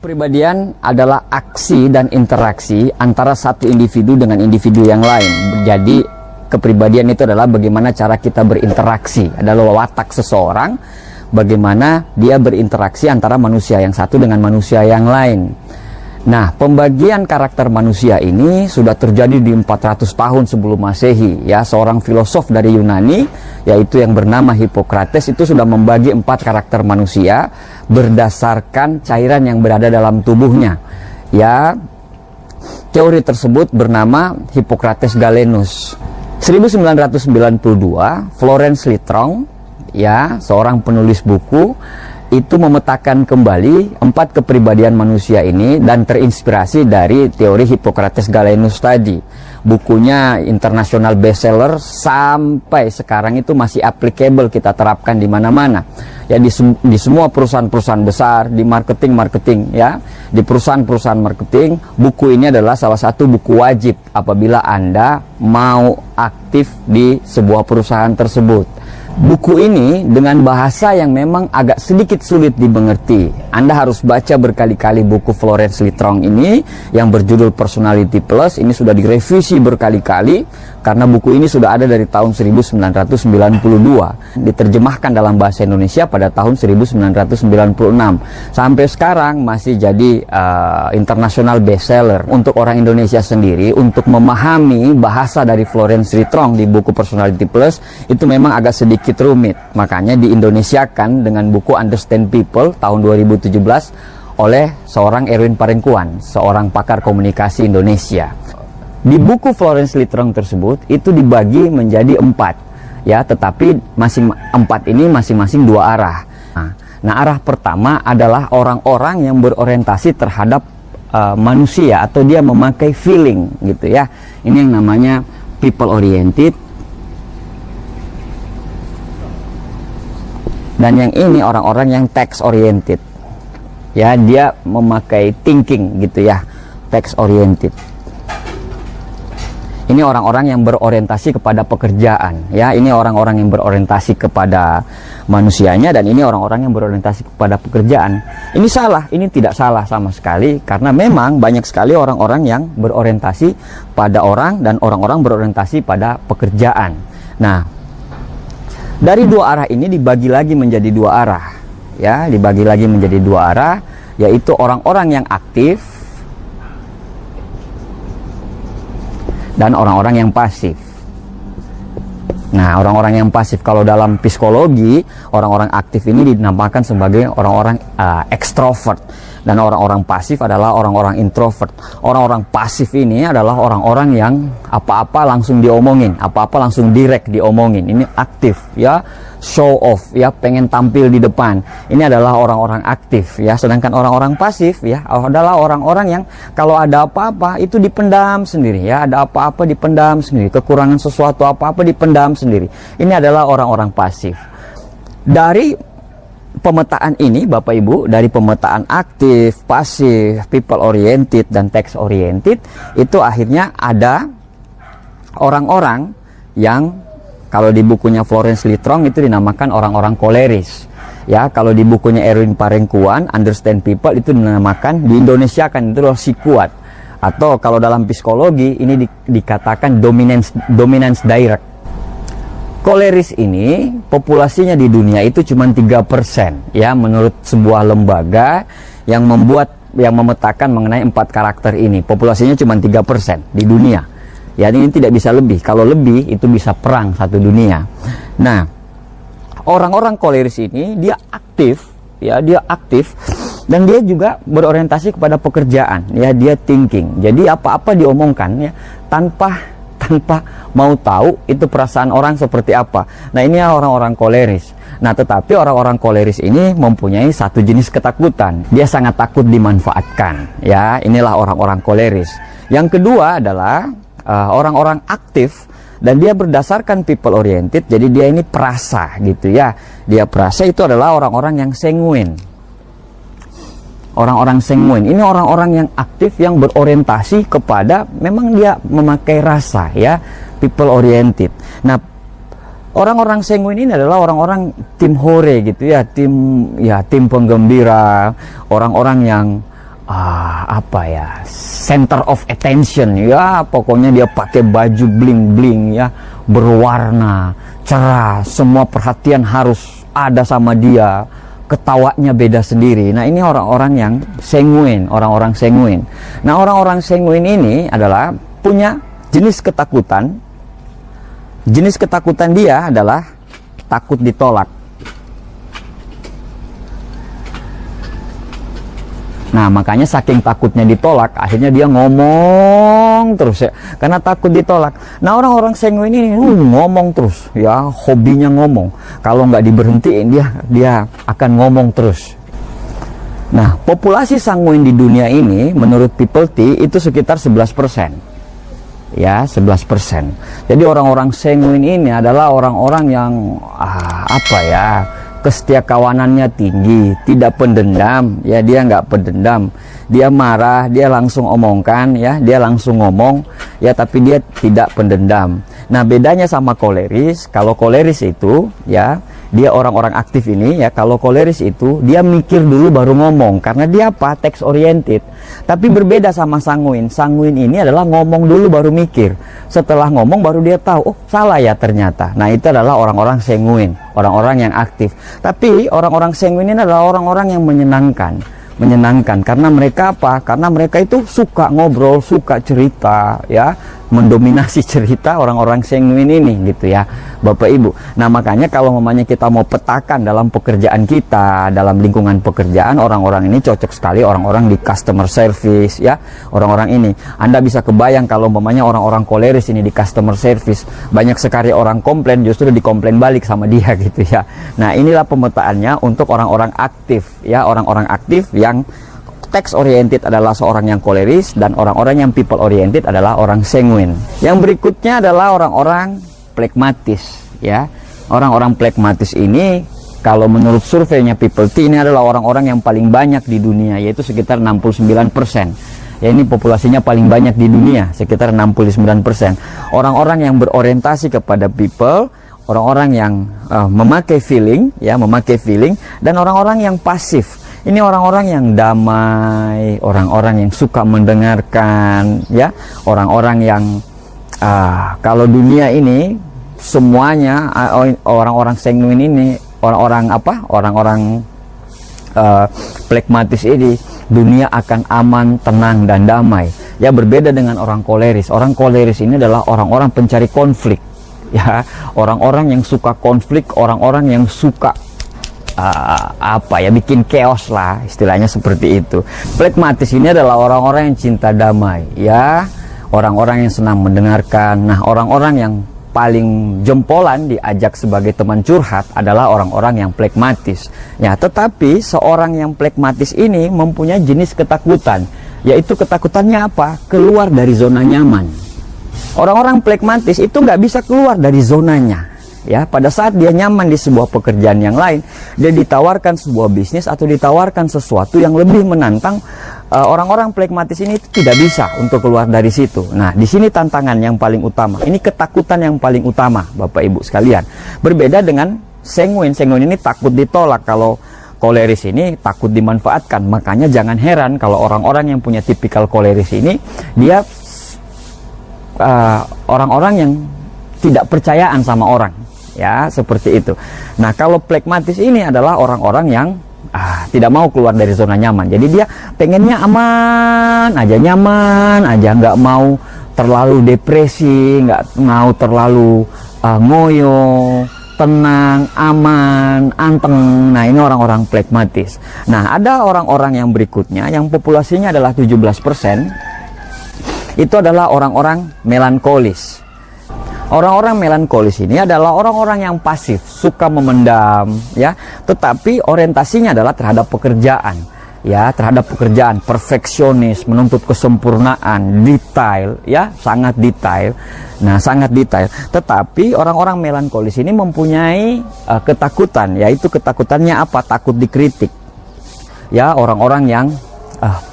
Kepribadian adalah aksi dan interaksi antara satu individu dengan individu yang lain. Jadi kepribadian itu adalah bagaimana cara kita berinteraksi, adalah watak seseorang, bagaimana dia berinteraksi antara manusia yang satu dengan manusia yang lain. Nah, pembagian karakter manusia ini sudah terjadi di 400 tahun sebelum Masehi, ya. Seorang filosof dari Yunani, yaitu yang bernama Hippocrates, itu sudah membagi 4 karakter manusia berdasarkan cairan yang berada dalam tubuhnya. Ya, teori tersebut bernama Hippocrates Galenus. 1992, Florence Littrong, ya, seorang penulis buku, itu memetakan kembali 4 kepribadian manusia ini dan terinspirasi dari teori Hippocrates Galenus tadi. Bukunya internasional bestseller, sampai sekarang itu masih applicable, kita terapkan di mana-mana. Ya, di semua perusahaan-perusahaan besar, di marketing, ya, di perusahaan-perusahaan marketing, buku ini adalah salah satu buku wajib apabila Anda mau aktif di sebuah perusahaan tersebut. Buku ini dengan bahasa yang memang agak sedikit sulit dimengerti. Anda harus baca berkali-kali buku Florence Littrong ini yang berjudul Personality Plus. Ini sudah direvisi berkali-kali karena buku ini sudah ada dari tahun 1992. Diterjemahkan dalam bahasa Indonesia pada tahun 1996. Sampai sekarang masih jadi international bestseller. Untuk orang Indonesia sendiri, untuk memahami bahasa dari Florence Littrong di buku Personality Plus, itu memang agak sedikit rumit. Makanya diindonesiakan dengan buku Understand People tahun 2017 oleh seorang Erwin Parengkuan, seorang pakar komunikasi Indonesia. Di buku Florence Littrong tersebut itu dibagi menjadi 4, ya, tetapi 4 ini masing-masing 2 arah. Nah, arah pertama adalah orang-orang yang berorientasi terhadap manusia, atau dia memakai feeling gitu, ya. Ini yang namanya people oriented. Dan yang ini orang-orang yang text oriented, ya, dia memakai thinking gitu, ya, text oriented. Ini orang-orang yang berorientasi kepada pekerjaan, ya. Ini orang-orang yang berorientasi kepada manusianya, dan ini orang-orang yang berorientasi kepada pekerjaan. Ini salah, ini tidak salah sama sekali, karena memang banyak sekali orang-orang yang berorientasi pada orang dan orang-orang berorientasi pada pekerjaan. Nah, dari 2 arah ini dibagi lagi menjadi 2 arah, ya, dibagi lagi menjadi 2 arah, yaitu orang-orang yang aktif dan orang-orang yang pasif. Nah, orang-orang yang pasif, kalau dalam psikologi, orang-orang aktif ini dinamakan sebagai orang-orang ekstrovert, dan orang-orang pasif adalah orang-orang introvert. Orang-orang pasif ini adalah orang-orang yang apa-apa langsung diomongin, apa-apa langsung direct diomongin. Ini aktif, ya, show off, ya, pengen tampil di depan. Ini adalah orang-orang aktif, ya. Sedangkan orang-orang pasif, ya, adalah orang-orang yang kalau ada apa-apa itu dipendam sendiri, ya. Ada apa-apa dipendam sendiri, kekurangan sesuatu apa-apa dipendam sendiri. Ini adalah orang-orang pasif. Dari pemetaan ini, Bapak Ibu, dari pemetaan aktif, pasif, people oriented, dan text oriented, itu akhirnya ada orang-orang yang kalau di bukunya Florence Littrong itu dinamakan orang-orang koleris, ya. Kalau di bukunya Erwin Parengkuan Understand People itu dinamakan, di Indonesia kan itu adalah si kuat, atau kalau dalam psikologi ini dikatakan dominance direct. Koleris ini populasinya di dunia itu cuma 3%, ya, menurut sebuah lembaga yang memetakan mengenai 4 karakter ini. Populasinya cuma 3% di dunia. Ya, ini tidak bisa lebih. Kalau lebih itu bisa perang satu dunia. Nah, orang-orang koleris ini dia aktif, ya, dia aktif, dan dia juga berorientasi kepada pekerjaan, ya, dia thinking. Jadi apa-apa diomongkan, ya, tanpa mau tahu itu perasaan orang seperti apa. Nah, ini orang-orang koleris. Nah, tetapi orang-orang koleris ini mempunyai satu jenis ketakutan. Dia sangat takut dimanfaatkan, ya. Inilah orang-orang koleris. Yang kedua adalah orang-orang aktif, dan dia berdasarkan people oriented. Jadi dia ini perasa gitu, ya. Dia perasa itu adalah orang-orang yang sanguine. Orang-orang sanguine ini orang-orang yang aktif, yang berorientasi kepada, memang dia memakai rasa, ya, people oriented. Nah, orang-orang sanguine ini adalah orang-orang tim hore gitu, ya, tim penggembira, orang-orang yang apa ya, center of attention ya, pokoknya dia pakai baju bling bling ya, berwarna cerah, semua perhatian harus ada sama dia, ketawanya beda sendiri. Nah, ini orang-orang yang sanguin, orang-orang sanguin. Nah, orang-orang sanguin ini adalah punya jenis ketakutan. Jenis ketakutan dia adalah takut ditolak. Nah, makanya saking takutnya ditolak, akhirnya dia ngomong terus ya, karena takut ditolak. Nah, orang-orang sanguin ini ngomong terus ya, hobinya ngomong. Kalau nggak diberhentiin, dia akan ngomong terus. Nah, populasi sanguin di dunia ini menurut People T itu sekitar 11%. Ya, 11%. Jadi orang-orang sanguin ini adalah orang-orang yang kesetiakawanannya tinggi, tidak pendendam, ya, dia nggak pendendam, dia marah, dia langsung omongkan, ya, dia langsung ngomong, ya, tapi dia tidak pendendam. Nah, bedanya sama koleris, kalau koleris itu, ya, dia orang-orang aktif ini, ya, kalau koleris itu dia mikir dulu baru ngomong, karena dia apa? Text oriented. Tapi berbeda sama sanguin. Sanguin ini adalah ngomong dulu baru mikir. Setelah ngomong baru dia tahu, oh, salah ya ternyata. Nah, itu adalah orang-orang sanguin, orang-orang yang aktif. Tapi orang-orang sanguin ini adalah orang-orang yang menyenangkan. Karena mereka apa? Karena mereka itu suka ngobrol, suka cerita, ya, mendominasi cerita orang-orang sanguin ini, gitu ya, Bapak Ibu. Nah, makanya kalau mamanya kita mau petakan dalam pekerjaan kita, dalam lingkungan pekerjaan, orang-orang ini cocok sekali orang-orang di customer service, ya, orang-orang ini. Anda bisa kebayang kalau mamanya orang-orang koleris ini di customer service, banyak sekali orang komplain, justru dikomplain balik sama dia, gitu ya. Nah, inilah pemetaannya untuk orang-orang aktif, ya, orang-orang aktif yang text oriented adalah seorang yang koleris, dan orang-orang yang people oriented adalah orang sanguin. Yang berikutnya adalah orang-orang plekmatis, ya. Orang-orang plekmatis ini kalau menurut surveinya People T ini adalah orang-orang yang paling banyak di dunia, yaitu sekitar 69%. Ya, ini populasinya paling banyak di dunia, sekitar 69%. Orang-orang yang berorientasi kepada people, orang-orang yang memakai feeling, ya, memakai feeling, dan orang-orang yang pasif. Ini orang-orang yang damai, orang-orang yang suka mendengarkan, ya, orang-orang yang kalau dunia ini semuanya orang-orang sanguin ini, orang-orang plekmatis ini, dunia akan aman, tenang, dan damai. Ya, berbeda dengan orang koleris. Orang koleris ini adalah orang-orang pencari konflik, ya, orang-orang yang suka konflik, orang-orang yang suka bikin chaos lah, istilahnya seperti itu. Plekmatis ini adalah orang-orang yang cinta damai, ya, orang-orang yang senang mendengarkan. Nah, orang-orang yang paling jempolan diajak sebagai teman curhat adalah orang-orang yang plekmatis, ya. Tetapi seorang yang plekmatis ini mempunyai jenis ketakutan, yaitu ketakutannya apa? Keluar dari zona nyaman. Orang-orang plekmatis itu nggak bisa keluar dari zonanya. Ya, pada saat dia nyaman di sebuah pekerjaan yang lain, dia ditawarkan sebuah bisnis atau ditawarkan sesuatu yang lebih menantang, orang-orang plekmatis ini tidak bisa untuk keluar dari situ. Nah, di sini tantangan yang paling utama. Ini ketakutan yang paling utama, Bapak Ibu sekalian. Berbeda dengan sanguin. Sanguin ini takut ditolak. Kalau koleris ini takut dimanfaatkan. Makanya jangan heran kalau orang-orang yang punya tipikal koleris ini, dia orang-orang yang tidak percayaan sama orang. Ya, seperti itu. Nah, kalau plekmatis ini adalah orang-orang yang tidak mau keluar dari zona nyaman. Jadi dia pengennya aman aja, nggak mau terlalu depresi, nggak mau terlalu ngoyo, tenang, aman, anteng. Nah, ini orang-orang plekmatis. Nah, ada orang-orang yang berikutnya yang populasinya adalah 17%. Itu adalah orang-orang melankolis. Orang-orang melankolis ini adalah orang-orang yang pasif, suka memendam, ya, tetapi orientasinya adalah terhadap pekerjaan, ya, terhadap pekerjaan, perfeksionis, menuntut kesempurnaan, detail, ya, sangat detail. Nah, sangat detail. Tetapi orang-orang melankolis ini mempunyai ketakutan, yaitu ketakutannya apa? Takut dikritik. Ya, orang-orang yang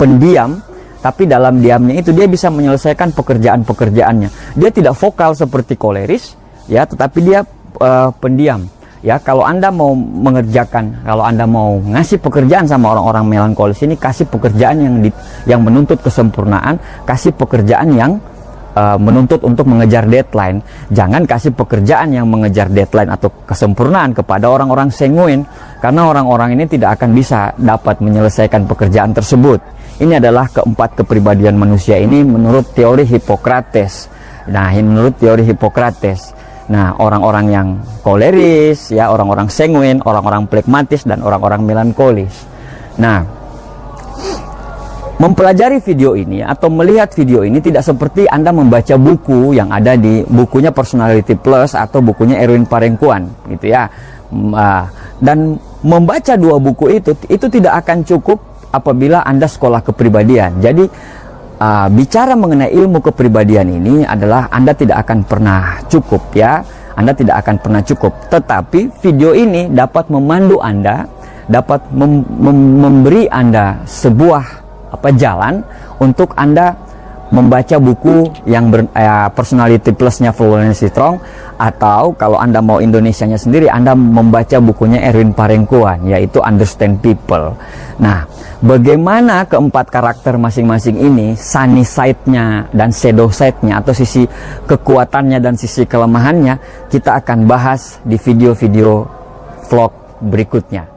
pendiam. Tapi dalam diamnya itu dia bisa menyelesaikan pekerjaan-pekerjaannya. Dia tidak vokal seperti koleris, ya, tetapi dia pendiam. Ya, kalau Anda mau mengerjakan, kalau Anda mau ngasih pekerjaan sama orang-orang melankolis ini, kasih pekerjaan yang menuntut kesempurnaan, kasih pekerjaan yang menuntut untuk mengejar deadline. Jangan kasih pekerjaan yang mengejar deadline atau kesempurnaan kepada orang-orang sanguin, karena orang-orang ini tidak akan bisa dapat menyelesaikan pekerjaan tersebut. Ini adalah keempat kepribadian manusia ini menurut teori Hippocrates. Nah, ini menurut teori Hippocrates. Nah, orang-orang yang koleris, ya, orang-orang sanguin, orang-orang phlegmatis, dan orang-orang melankolis. Nah, mempelajari video ini atau melihat video ini tidak seperti Anda membaca buku yang ada di bukunya Personality Plus atau bukunya Erwin Parengkuan, gitu ya. Dan membaca dua buku itu tidak akan cukup apabila Anda sekolah kepribadian. Jadi, bicara mengenai ilmu kepribadian ini adalah Anda tidak akan pernah cukup, ya. Anda tidak akan pernah cukup. Tetapi video ini dapat memandu Anda, dapat memberi Anda sebuah jalan untuk Anda membaca buku yang Personality Plusnya Florence Strong, atau kalau Anda mau Indonesianya sendiri, Anda membaca bukunya Erwin Parengkuan, yaitu Understand People. Nah, bagaimana keempat karakter masing-masing ini, sunny side-nya dan shadow side-nya, atau sisi kekuatannya dan sisi kelemahannya, kita akan bahas di video-video vlog berikutnya.